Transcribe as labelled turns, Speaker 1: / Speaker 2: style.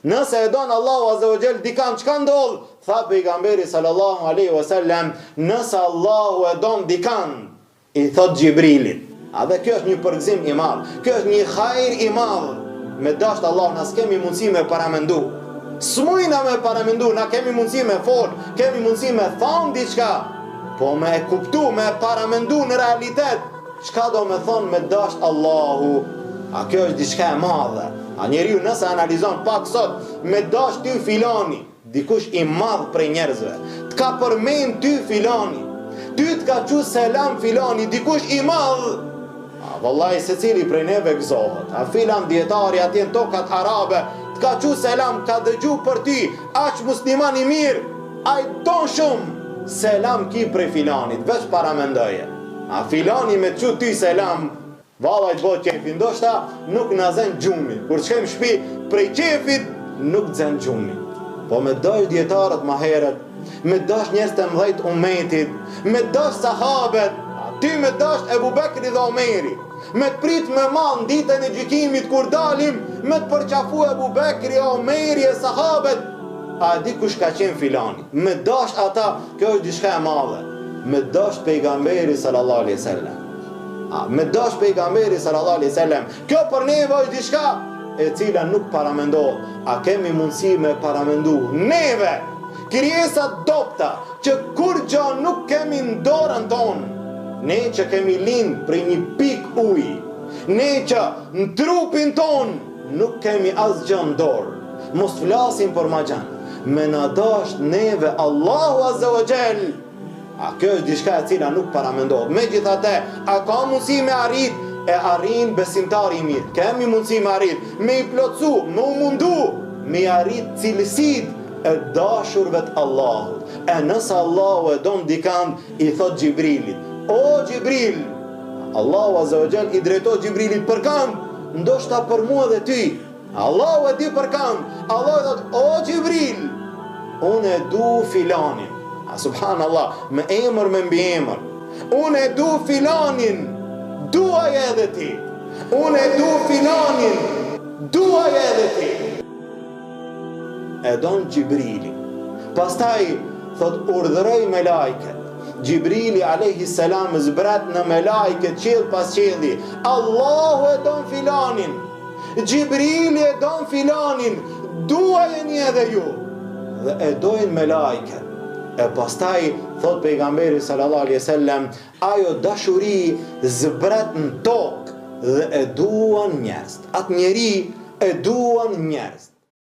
Speaker 1: Nëse e don Allahu Azza wa Jall dikan, çka ndodh? Tha pejgamberi sallallahu alaihi wasallam, nëse Allahu e don dikan, i thot Gjibrilit. A dhe kjo është një përgëzim i madh. Kjo është një hajër i madh. Me dasht Allah, na s'kemi mundësi me paramendu. S'mujna me paramendu, na kemi mundësi me fol, kemi mundësi me thonë diçka, po me e kuptu, me paramendu në realitet, çka do me thonë me dasht Allahu. A kjo është diçka e madhe. A njeriu nëse analizon pak sot, me dasht ty filani, dikush i madh prej njerëzve, t'ka përmend ty filani, ty t'ka qu selam filani, dikush i madh. Wallahi se cili prej neve gëzohet. A filan djetari atje në tokat arabe, t'ka qu selam, ka dëgju për ty, aq musliman i mirë, a i ton shumë, selam ki prej filanit, veç paramendoje. A filani me qu ty selam, valla i të bëtë qefi, ndoshta nuk në zen gjumi, kur qem shpi prej qefit, nuk zen gjumi. Po me dash djetarët ma heret, me dash njerëz të mdhejt umetit, me dash sahabet, ty me dash Ebu Bekri dhe Omeri, me të prit me man ditën e gjykimit kur dalim, me të përqafu Ebu Bekri, Omeri e sahabet, a di kush ka qenë filani, me dash ata, kjo është diçka e madhe, me dash pejgamberi sallallahu alaihi wasallam. Me dash pejgamberi sallallahu alaihi wasallam, kjo për neve është diçka e cila nuk paramendohet. A kemi mundësi me paramendu neve, krijesat dopta, që kur gjo nuk kemi në dorën tonë, ne që kemi lind për një pik uji, ne që në trupin ton nuk kemi asgjë në dorë, mos flasim për ma gjanë, me në dasht neve Allahu Azza wa Jall. A kjo është diçka e cila nuk paramendohet. Megjithatë, a ka mundësi me arrit? E arrin besimtari i mirë. Kemi mundësi me arrit, me i plotsu, me u mundu, me i arrit cilësit e dashurve të Allahut. E nëse Allahu e don dikand, i thot Gjibrilit, o Gjibril, Allahu Azza wa Jall i drejtoj Gjibrilit për kënd, ndoshta për mua dhe ty. Allahu e di për kënd. Allahu e thot, o Gjibril, unë e du filanin. Subhanallah, me emër me mbi emër. Unë e du filanin, duaj edhe ti. Unë e du filanin, duaj edhe ti. E don Gjibrili. Pastaj thot urdhëroj me lajket. Gjibrili alayhi salam zbrat në me lajket qell pas qelli. Allahu e don filanin, Gjibrili e don filanin, duajeni edhe ju. Dhe e dojnë me lajket. E pastaj thot pejgamberi sallallahu alaihi wasallam, ajo dashuri zbret në tokë dhe e duan njerëz. Atë njeri e duan njerëz.